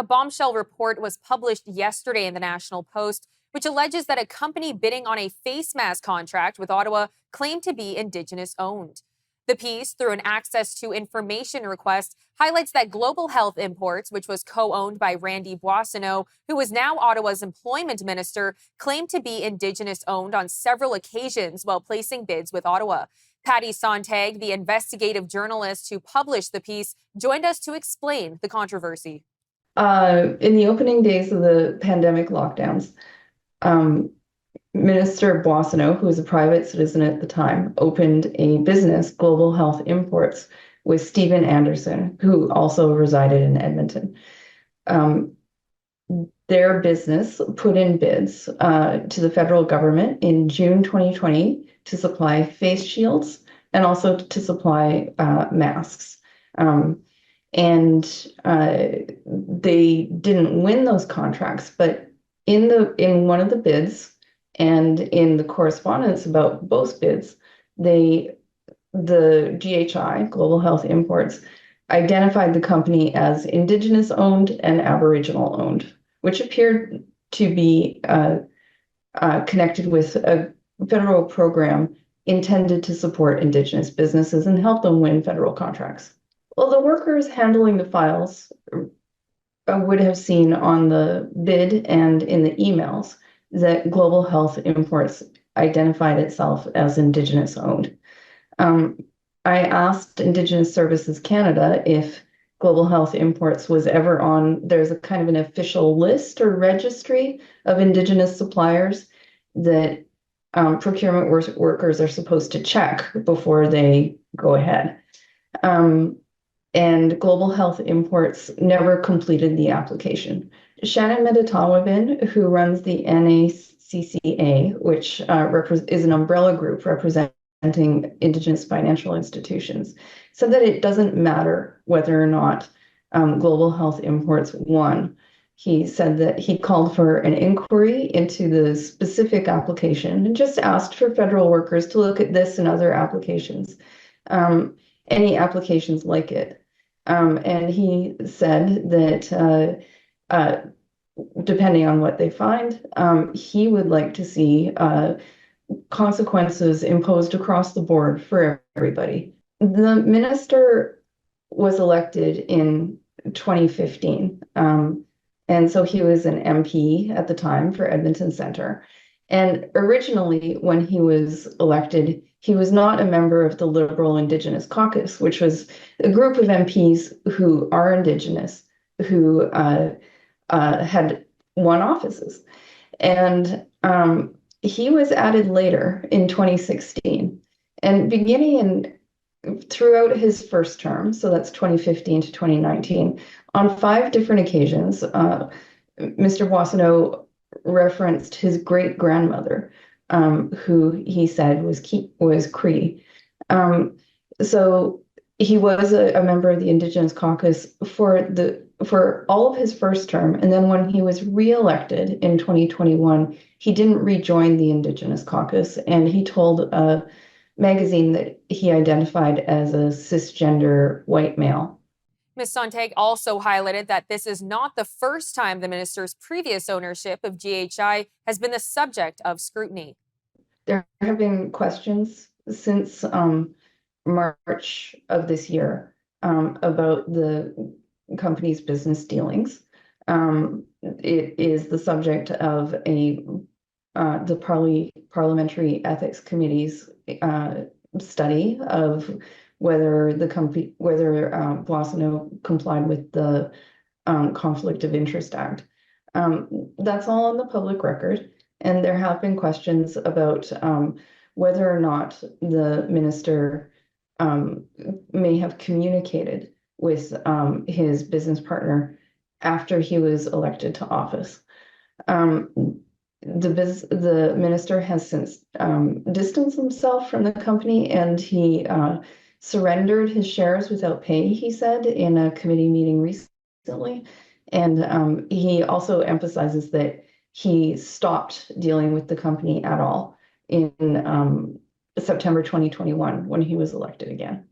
A bombshell report was published yesterday in the National Post, which alleges that a company bidding on a face mask contract with Ottawa claimed to be Indigenous owned. The piece, through an access to information request, highlights that Global Health Imports, which was co-owned by Randy Boissonnault, who is now Ottawa's employment minister, claimed to be Indigenous owned on several occasions while placing bids with Ottawa. Patti Sonntag, the investigative journalist who published the piece, joined us to explain the controversy. In the opening days of the pandemic lockdowns, Minister Boissonnault, who was a private citizen at the time, opened a business, Global Health Imports, with Stephen Anderson, who also resided in Edmonton. Their business put in bids to the federal government in June 2020 to supply face shields and also to supply masks. And they didn't win those contracts, but in one of the bids and in the correspondence about both bids, the GHI, Global Health Imports, identified the company as Indigenous owned and Aboriginal owned, which appeared to be connected with a federal program intended to support Indigenous businesses and help them win federal contracts. Well, the workers handling the files would have seen on the bid and in the emails that Global Health Imports identified itself as Indigenous owned. I asked Indigenous Services Canada if Global Health Imports was ever on, there's a kind of an official list or registry of Indigenous suppliers that procurement workers are supposed to check before they go ahead. And Global Health Imports never completed the application. Shannon Meditawabin, who runs the NACCA, which is an umbrella group representing Indigenous financial institutions, said that it doesn't matter whether or not Global Health Imports won. He said that he called for an inquiry into the specific application and just asked for federal workers to look at this and other applications, any applications like it. And he said that depending on what they find, he would like to see consequences imposed across the board for everybody. The minister was elected in 2015. And so he was an MP at the time for Edmonton Centre. And originally, when he was elected, he was not a member of the Liberal Indigenous Caucus, which was a group of MPs who are Indigenous, who had won offices. And he was added later in 2016. And beginning throughout his first term, so that's 2015 to 2019, on 5 different occasions, Mr. Boissonnault referenced his great-grandmother, who he said was Cree. So he was a member of the Indigenous Caucus for all of his first term, and then when he was re-elected in 2021, he didn't rejoin the Indigenous Caucus, and he told a magazine that he identified as a cisgender white male. Ms. Sonntag also highlighted that this is not the first time the minister's previous ownership of GHI has been the subject of scrutiny. There have been questions since March of this year about the company's business dealings. It is the subject of the Parliamentary Ethics Committee's study of whether Boissonnault complied with the Conflict of Interest Act. That's all on the public record, and there have been questions about whether or not the minister may have communicated with his business partner after he was elected to office. The minister has since distanced himself from the company, and he surrendered his shares without pay, he said, in a committee meeting recently. And he also emphasizes that he stopped dealing with the company at all in September 2021 when he was elected again.